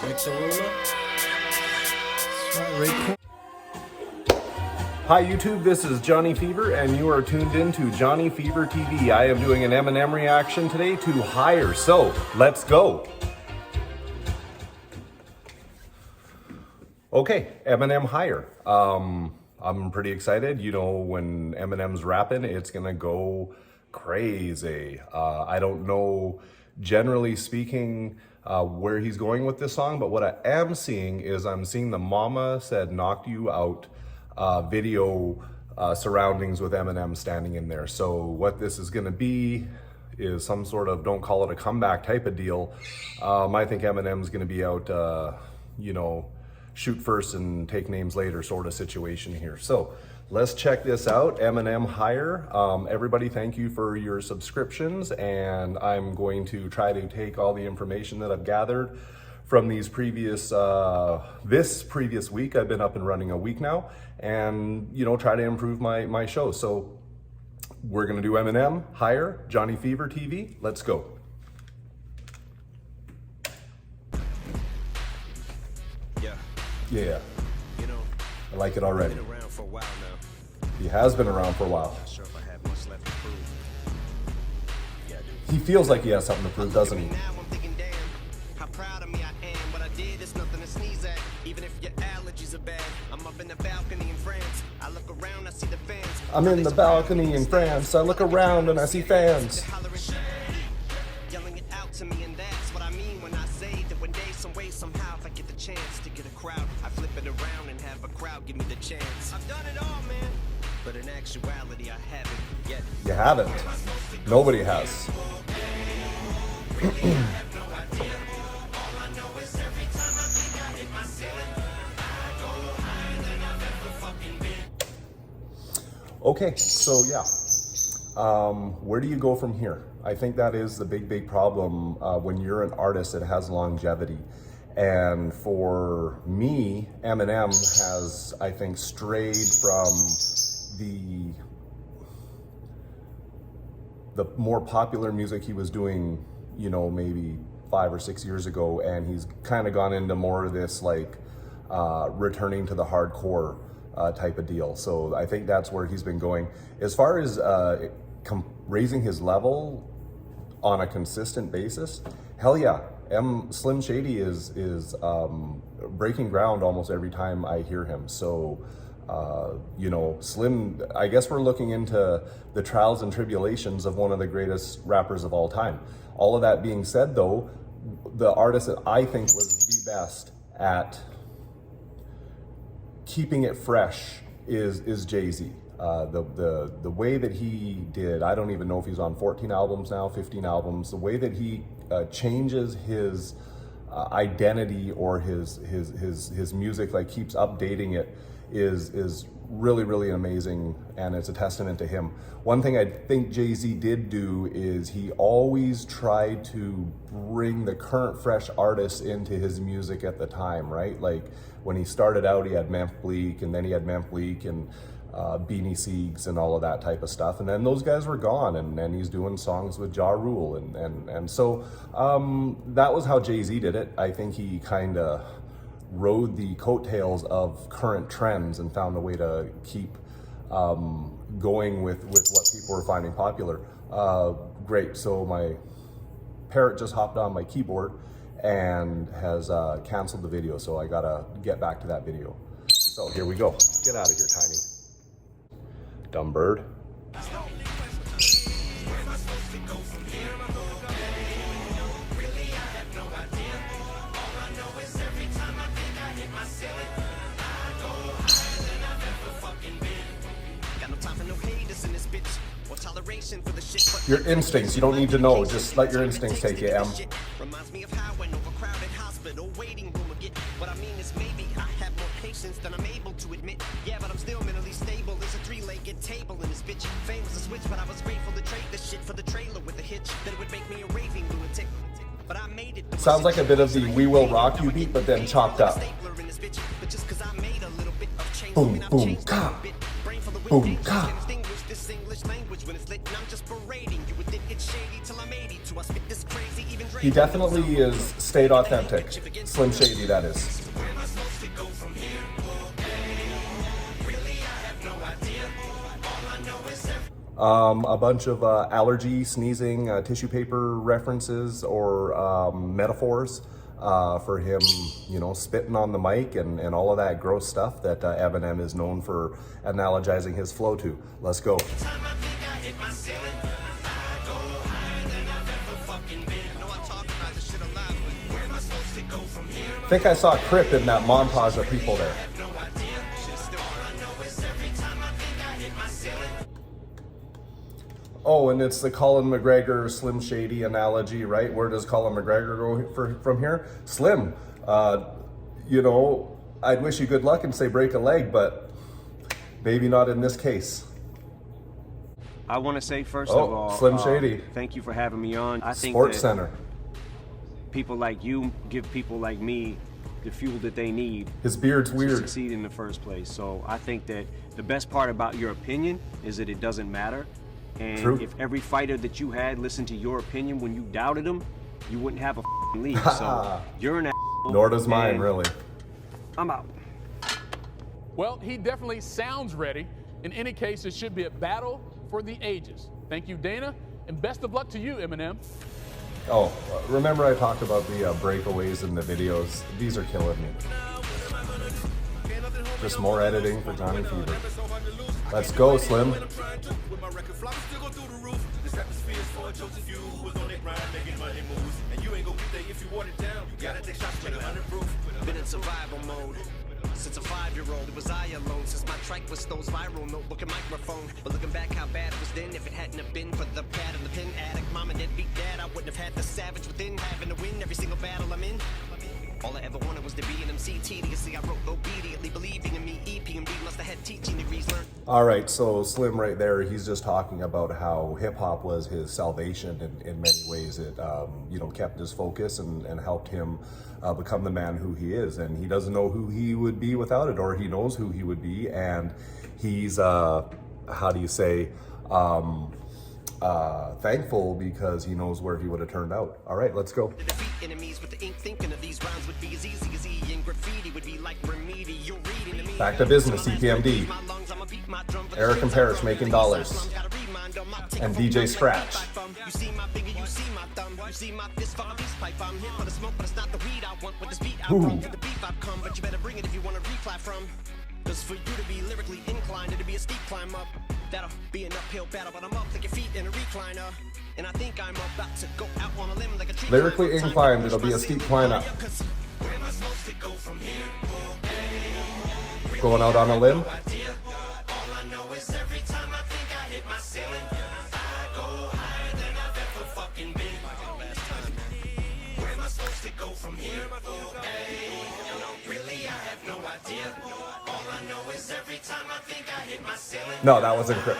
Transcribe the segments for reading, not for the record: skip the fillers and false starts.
Rick the Ruler. That's right, Rick. Hi YouTube, this is Johnny Fever and you are tuned in to Johnny Fever TV. I am doing an Eminem reaction today to Higher, so let's go. Okay, Eminem Higher. I'm pretty excited. You know, when Eminem's rapping, it's gonna go crazy. I don't know, generally speaking, where he's going with this song, but what I am seeing is I'm seeing the Mama Said Knocked You Out video surroundings with Eminem standing in there. So what this is gonna be is some sort of, don't call it a comeback type of deal. I think Eminem's gonna be out, you know, shoot first and take names later sort of situation here. So let's check this out, Eminem Higher. Everybody, thank you for your subscriptions, and I'm going to try to take all the information that I've gathered from these previous, this previous week. I've been up and running a week now, and you know, try to improve my show. So we're gonna do Eminem Higher, Johnny Fever TV. Let's go. Yeah, You know, I like it already. been around for a while now. He has been around for a while. Not sure if I have much left to prove. Yeah, I do. He feels like he has something to prove, doesn't he? Now I'm thinking, damn, how proud of me I am. What I did is nothing to sneeze at. Even if your allergies are bad, I'm up in the balcony in France. I look around, I see the fans. I'm in the balcony in France. I look around and I see fans. Yelling it out to me, and that's what I mean when I say that one day, some way, somehow, if I get the chance to get a crowd, I flip it around and have a crowd give me the chance. I've done it all, man, but in actuality, I haven't yet. You haven't. Nobody has. Okay, so yeah. Where do you go from here? I think that is the big problem when you're an artist that has longevity. And for me, Eminem has, I think, strayed from the more popular music he was doing, you know, maybe 5 or 6 years ago, and he's kind of gone into more of this like returning to the hardcore type of deal. So I think that's where he's been going. As far as raising his level on a consistent basis, hell yeah. Slim Shady is breaking ground almost every time I hear him. So, you know, Slim, I guess we're looking into the trials and tribulations of one of the greatest rappers of all time. All of that being said, though, the artist that I think was the best at keeping it fresh is Jay-Z. The way that he did, I don't even know if he's on 14 albums now, 15 albums, the way that he changes his identity or his music, like keeps updating it, is really amazing, and it's a testament to him. One thing I think Jay-Z did do is he always tried to bring the current fresh artists into his music at the time, right? Like when he started out, he had Memphis Bleak, and then he had Memphis Bleak and Beanie Siegs and all of that type of stuff, and then those guys were gone, and then he's doing songs with Ja Rule, and so that was how Jay-Z did it. I think he kind of rode the coattails of current trends and found a way to keep going with what people were finding popular. Great, so my parrot just hopped on my keyboard and has canceled the video, so I gotta get back to that video. So here we go. Get out of here, Tiny. Dumb bird. Your instincts, you don't need to know, just let your instincts take you, Em. Reminds me of how an overcrowded hospital waiting room again. What I mean is maybe I have more patience than I'm able to admit. Yeah, but I'm still mentally stable. There's a three-legged table in this bitch. Fame was a switch, but I was grateful to trade the shit for the trailer with a hitch. That would make me a raving lunatic. But I made it. Sounds like a bit of the We Will Rock You beat, but then chopped up. Boom, boom, ka. Boom, ka. English language when it's lit and I'm just berating you would think it's shady till I'm 82. I spit this crazy even He definitely is stayed authentic. Slim Shady, that is. A bunch of allergy, sneezing, tissue paper references or metaphors for him, you know, spitting on the mic and all of that gross stuff that Eminem is known for analogizing his flow to. Let's go. I think I saw Crip in that montage of people there. Oh, and it's the Colin McGregor Slim Shady analogy, right? Where does Colin McGregor go from here? Slim. You know, I'd wish you good luck and say break a leg, but maybe not in this case. I want to say first of all, Slim Shady. Thank you for having me on. I think Sports that Center. people like you give people like me the fuel that they need. His beard's to weird. succeed in the first place. So I think that the best part about your opinion is that it doesn't matter. And True. if every fighter that you had listened to your opinion when you doubted them, you wouldn't have a league. So you're an asshole. Nor does mine, and really. I'm out. Well, he definitely sounds ready. In any case, it should be a battle for the ages. Thank you, Dana, and best of luck to you, Eminem. Oh, remember I talked about the breakaways in the videos? These are killing me. Just more editing for Johnny Fever. Let's go, Slim. Been in survival mode since a 5-year-old. It was I alone since my track was those viral notebook and microphone. But looking back how bad it was then, if it hadn't have been for the pad and the pin addict, mom and deadbeat dad, I wouldn't have had the savage within, having to win every single battle I'm in. All I ever wanted was to be an MC. Tediously I wrote obediently, believing in me. EP&B must have had teaching degrees learned. All right, so Slim right there, he's just talking about how hip-hop was his salvation in many ways. It, you know, kept his focus and helped him become the man who he is. And he doesn't know who he would be without it, or he knows who he would be. And he's, how do you say, thankful because he knows where he would have turned out. All right, let's go. Enemies with the ink thinking of these rounds would be as easy as E, and graffiti would be like remedial reading to me. Back to business, EPMD. Eric and Parrish making dollars. And DJ Scratch. You see my finger, you see my thumb, you see my fist for a peace pipe. I'm here for the smoke, but it's not the weed I want. With this beat I run to the beef I've come, but you better bring it if you want to reply from. Cause for you to be lyrically inclined, it'll be a steep climb up. That'll be an uphill battle, but I'm up like your feet in a recliner. And I think I'm about to go out on a limb like a tree. Lyrically inclined, it'll be a steep climb up. Going out on a limb? No, that wasn't Crip.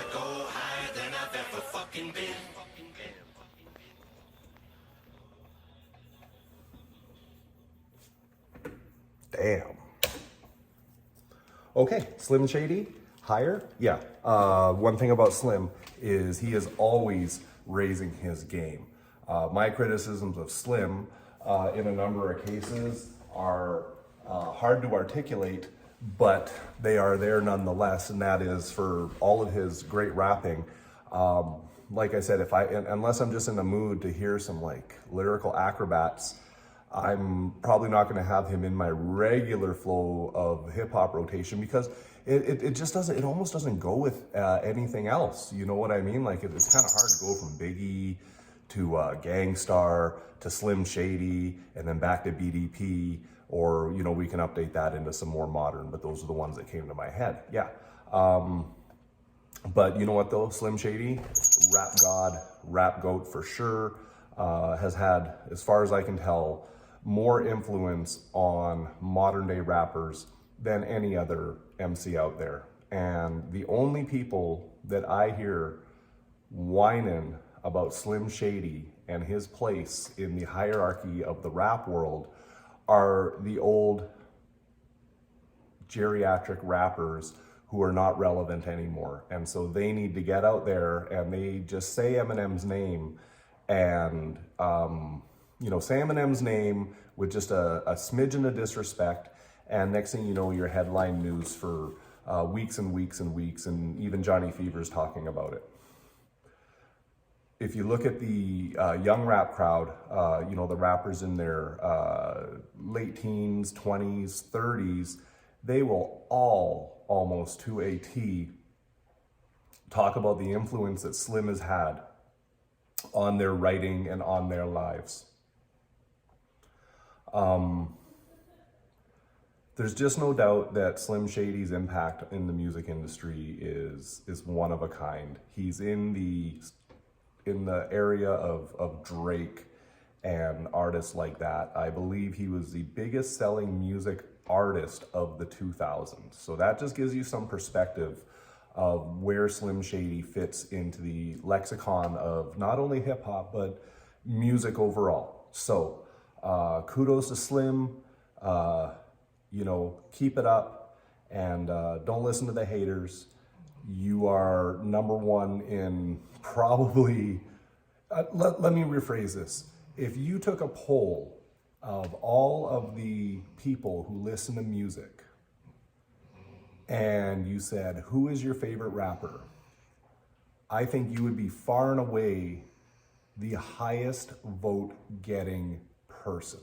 Damn. Okay, Slim Shady, higher? Yeah. One thing about Slim is he is always raising his game. My criticisms of Slim in a number of cases are hard to articulate, but they are there nonetheless, and that is for all of his great rapping. Like I said, unless I'm just in the mood to hear some like lyrical acrobats, I'm probably not going to have him in my regular flow of hip hop rotation because it just doesn't, it almost doesn't go with anything else. You know what I mean? Like it's kind of hard to go from Biggie to Gangstar to Slim Shady and then back to BDP, or, you know, we can update that into some more modern, but those are the ones that came to my head. Yeah. But you know what though? Slim Shady, rap god, rap goat for sure, has had, as far as I can tell, more influence on modern day rappers than any other MC out there. And the only people that I hear whining about Slim Shady and his place in the hierarchy of the rap world are the old geriatric rappers who are not relevant anymore. And so they need to get out there and they just say Eminem's name and you know, say Eminem's name with just a smidgen of disrespect, and next thing you know, you're headline news for weeks and weeks and weeks, and even Johnny Fever's talking about it. If you look at the young rap crowd, you know, the rappers in their late teens, 20s, 30s, they will all, almost to a T, talk about the influence that Slim has had on their writing and on their lives. There's just no doubt that Slim Shady's impact in the music industry is one of a kind. He's in the area of Drake and artists like that. I believe he was the biggest selling music artist of the 2000s. So that just gives you some perspective of where Slim Shady fits into the lexicon of not only hip hop, but music overall. So kudos to Slim, you know, keep it up, and don't listen to the haters. You are number one in probably, let me rephrase this. If you took a poll of all of the people who listen to music and you said, who is your favorite rapper? I think you would be far and away the highest vote getting person.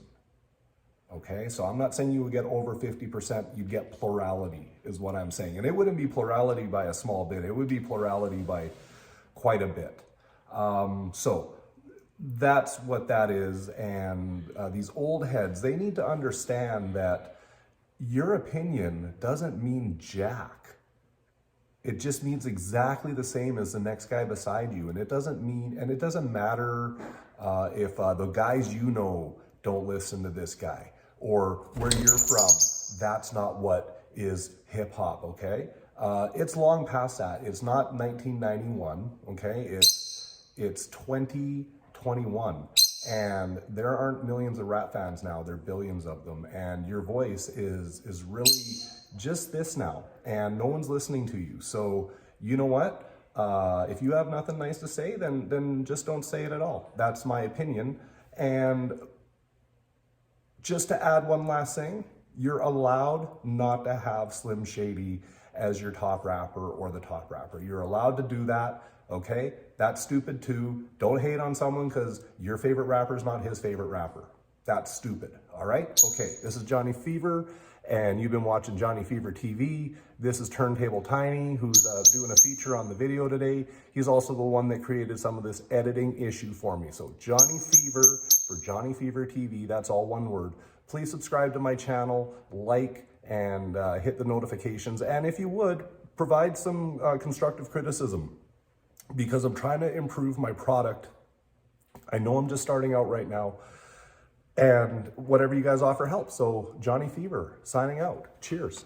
Okay, so I'm not saying you would get over 50%, you'd get plurality is what I'm saying. And it wouldn't be plurality by a small bit, it would be plurality by quite a bit. So that's what that is. And these old heads, they need to understand that your opinion doesn't mean jack. It just means exactly the same as the next guy beside you. And it doesn't matter if the guys you know don't listen to this guy, or where you're from. That's not what is hip hop, okay? It's long past that. It's not 1991, okay? It's 2021. And there aren't millions of rap fans now, there are billions of them. And your voice is really just this now, and no one's listening to you. So you know what? If you have nothing nice to say, then just don't say it at all. That's my opinion. And just to add one last thing, you're allowed not to have Slim Shady as your top rapper or the top rapper. You're allowed to do that, okay? That's stupid too. Don't hate on someone because your favorite rapper is not his favorite rapper. That's stupid, all right? Okay, this is Johnny Fever, and you've been watching Johnny Fever TV. This is Turntable Tiny, who's doing a feature on the video today. He's also the one that created some of this editing issue for me. So Johnny Fever for Johnny Fever TV, that's all one word. Please subscribe to my channel, like, and hit the notifications. And if you would, provide some constructive criticism, because I'm trying to improve my product. I know I'm just starting out right now, and whatever you guys offer helps. So Johnny Fever, signing out. Cheers.